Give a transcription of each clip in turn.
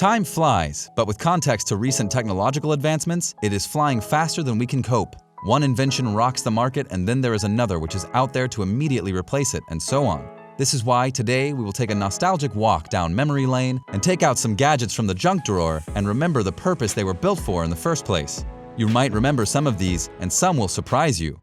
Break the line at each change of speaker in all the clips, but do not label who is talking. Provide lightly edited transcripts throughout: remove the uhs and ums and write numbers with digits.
Time flies, but with context to recent technological advancements, it is flying faster than we can cope. One invention rocks the market, and then there is another which is out there to immediately replace it, and so on. This is why today we will take a nostalgic walk down memory lane and take out some gadgets from the junk drawer and remember the purpose they were built for in the first place. You might remember some of these, and some will surprise you.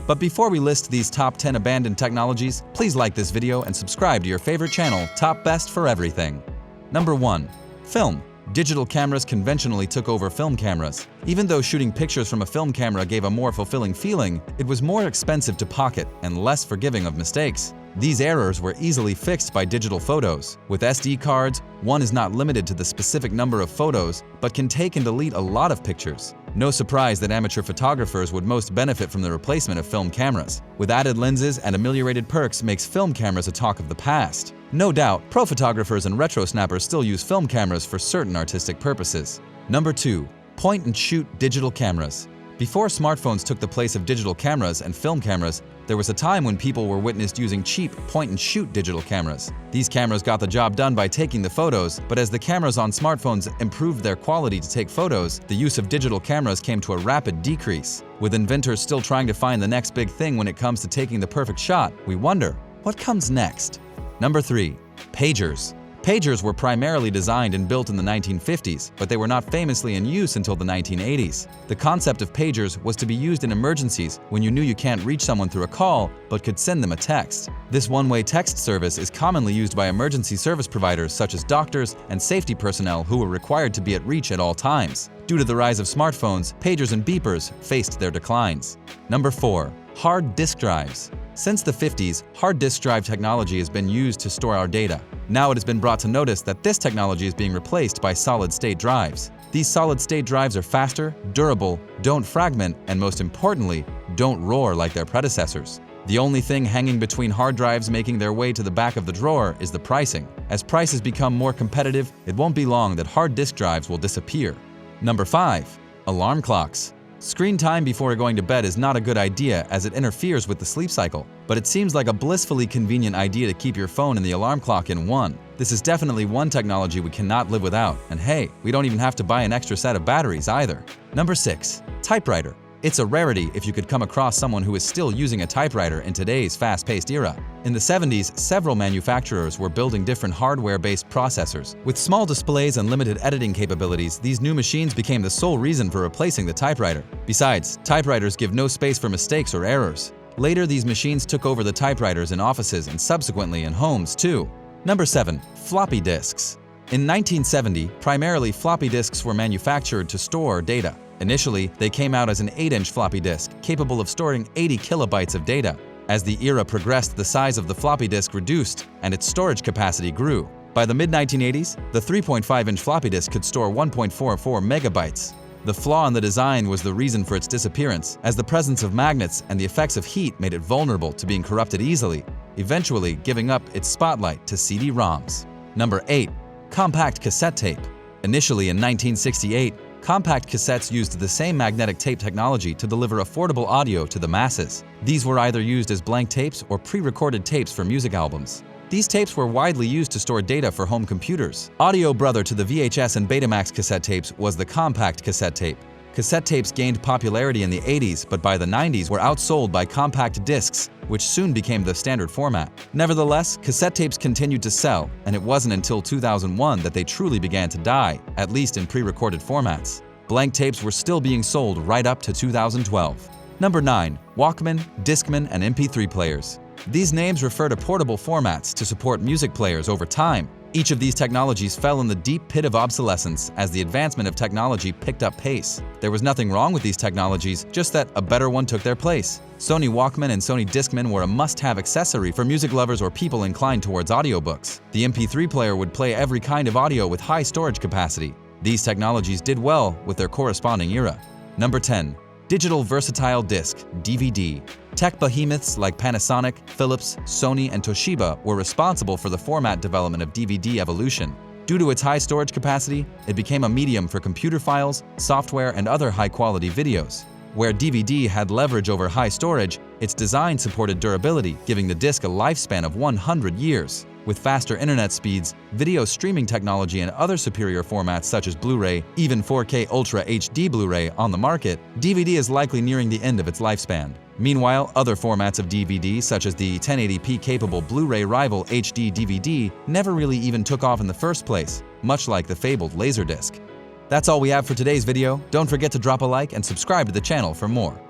But before we list these top 10 abandoned technologies, please like this video and subscribe to your favorite channel, Top Best for Everything. Number 1. Film. Digital cameras conventionally took over film cameras. Even though shooting pictures from a film camera gave a more fulfilling feeling, it was more expensive to pocket and less forgiving of mistakes. These errors were easily fixed by digital photos. With SD cards, one is not limited to the specific number of photos, but can take and delete a lot of pictures. No surprise that amateur photographers would most benefit from the replacement of film cameras. With added lenses and ameliorated perks makes film cameras a talk of the past. No doubt, pro photographers and retro snappers still use film cameras for certain artistic purposes. Number 2. Point-and-shoot digital cameras. Before smartphones took the place of digital cameras and film cameras, there was a time when people were witnessed using cheap point-and-shoot digital cameras. These cameras got the job done by taking the photos, but as the cameras on smartphones improved their quality to take photos, the use of digital cameras came to a rapid decrease. With inventors still trying to find the next big thing when it comes to taking the perfect shot, we wonder, what comes next? Number 3. Pagers. Pagers were primarily designed and built in the 1950s, but they were not famously in use until the 1980s. The concept of pagers was to be used in emergencies when you knew you can't reach someone through a call, but could send them a text. This one-way text service is commonly used by emergency service providers such as doctors and safety personnel who were required to be at reach at all times. Due to the rise of smartphones, pagers and beepers faced their declines. Number 4. Hard disk drives. Since the 50s, hard disk drive technology has been used to store our data. Now it has been brought to notice that this technology is being replaced by solid-state drives. These solid-state drives are faster, durable, don't fragment, and most importantly, don't roar like their predecessors. The only thing hanging between hard drives making their way to the back of the drawer is the pricing. As prices become more competitive, it won't be long that hard disk drives will disappear. Number 5. Alarm clocks. Screen time before going to bed is not a good idea as it interferes with the sleep cycle, but it seems like a blissfully convenient idea to keep your phone and the alarm clock in one. This is definitely one technology we cannot live without, and hey, we don't even have to buy an extra set of batteries either. Number 6. Typewriter. It's a rarity if you could come across someone who is still using a typewriter in today's fast-paced era. In the 70s, several manufacturers were building different hardware-based processors. With small displays and limited editing capabilities, these new machines became the sole reason for replacing the typewriter. Besides, typewriters give no space for mistakes or errors. Later, these machines took over the typewriters in offices and subsequently in homes too. Number 7. Floppy disks. In 1970, primarily floppy disks were manufactured to store data. Initially, they came out as an 8-inch floppy disk, capable of storing 80 kilobytes of data. As the era progressed, the size of the floppy disk reduced, and its storage capacity grew. By the mid-1980s, the 3.5-inch floppy disk could store 1.44 megabytes. The flaw in the design was the reason for its disappearance, as the presence of magnets and the effects of heat made it vulnerable to being corrupted easily, eventually giving up its spotlight to CD-ROMs. Number 8. Compact cassette tape. Initially in 1968, compact cassettes used the same magnetic tape technology to deliver affordable audio to the masses. These were either used as blank tapes or pre-recorded tapes for music albums. These tapes were widely used to store data for home computers. Audio brother to the VHS and Betamax cassette tapes was the compact cassette tape. Cassette tapes gained popularity in the 80s, but by the 90s were outsold by compact discs, which soon became the standard format. Nevertheless, cassette tapes continued to sell, and it wasn't until 2001 that they truly began to die, at least in pre-recorded formats. Blank tapes were still being sold right up to 2012. Number 9. Walkman, discman, and MP3 players. These names refer to portable formats to support music players over time. Each of these technologies fell in the deep pit of obsolescence as the advancement of technology picked up pace. There was nothing wrong with these technologies, just that a better one took their place. Sony Walkman and Sony Discman were a must-have accessory for music lovers or people inclined towards audiobooks. The MP3 player would play every kind of audio with high storage capacity. These technologies did well with their corresponding era. Number 10. Digital Versatile Disc, DVD. Tech behemoths like Panasonic, Philips, Sony, and Toshiba were responsible for the format development of DVD evolution. Due to its high storage capacity, it became a medium for computer files, software, and other high-quality videos. Where DVD had leverage over high storage, its design supported durability, giving the disc a lifespan of 100 years. With faster internet speeds, video streaming technology, and other superior formats such as Blu-ray, even 4K Ultra HD Blu-ray on the market, DVD is likely nearing the end of its lifespan. Meanwhile, other formats of DVD, such as the 1080p-capable Blu-ray rival HD DVD, never really even took off in the first place, much like the fabled Laserdisc. That's all we have for today's video. Don't forget to drop a like and subscribe to the channel for more.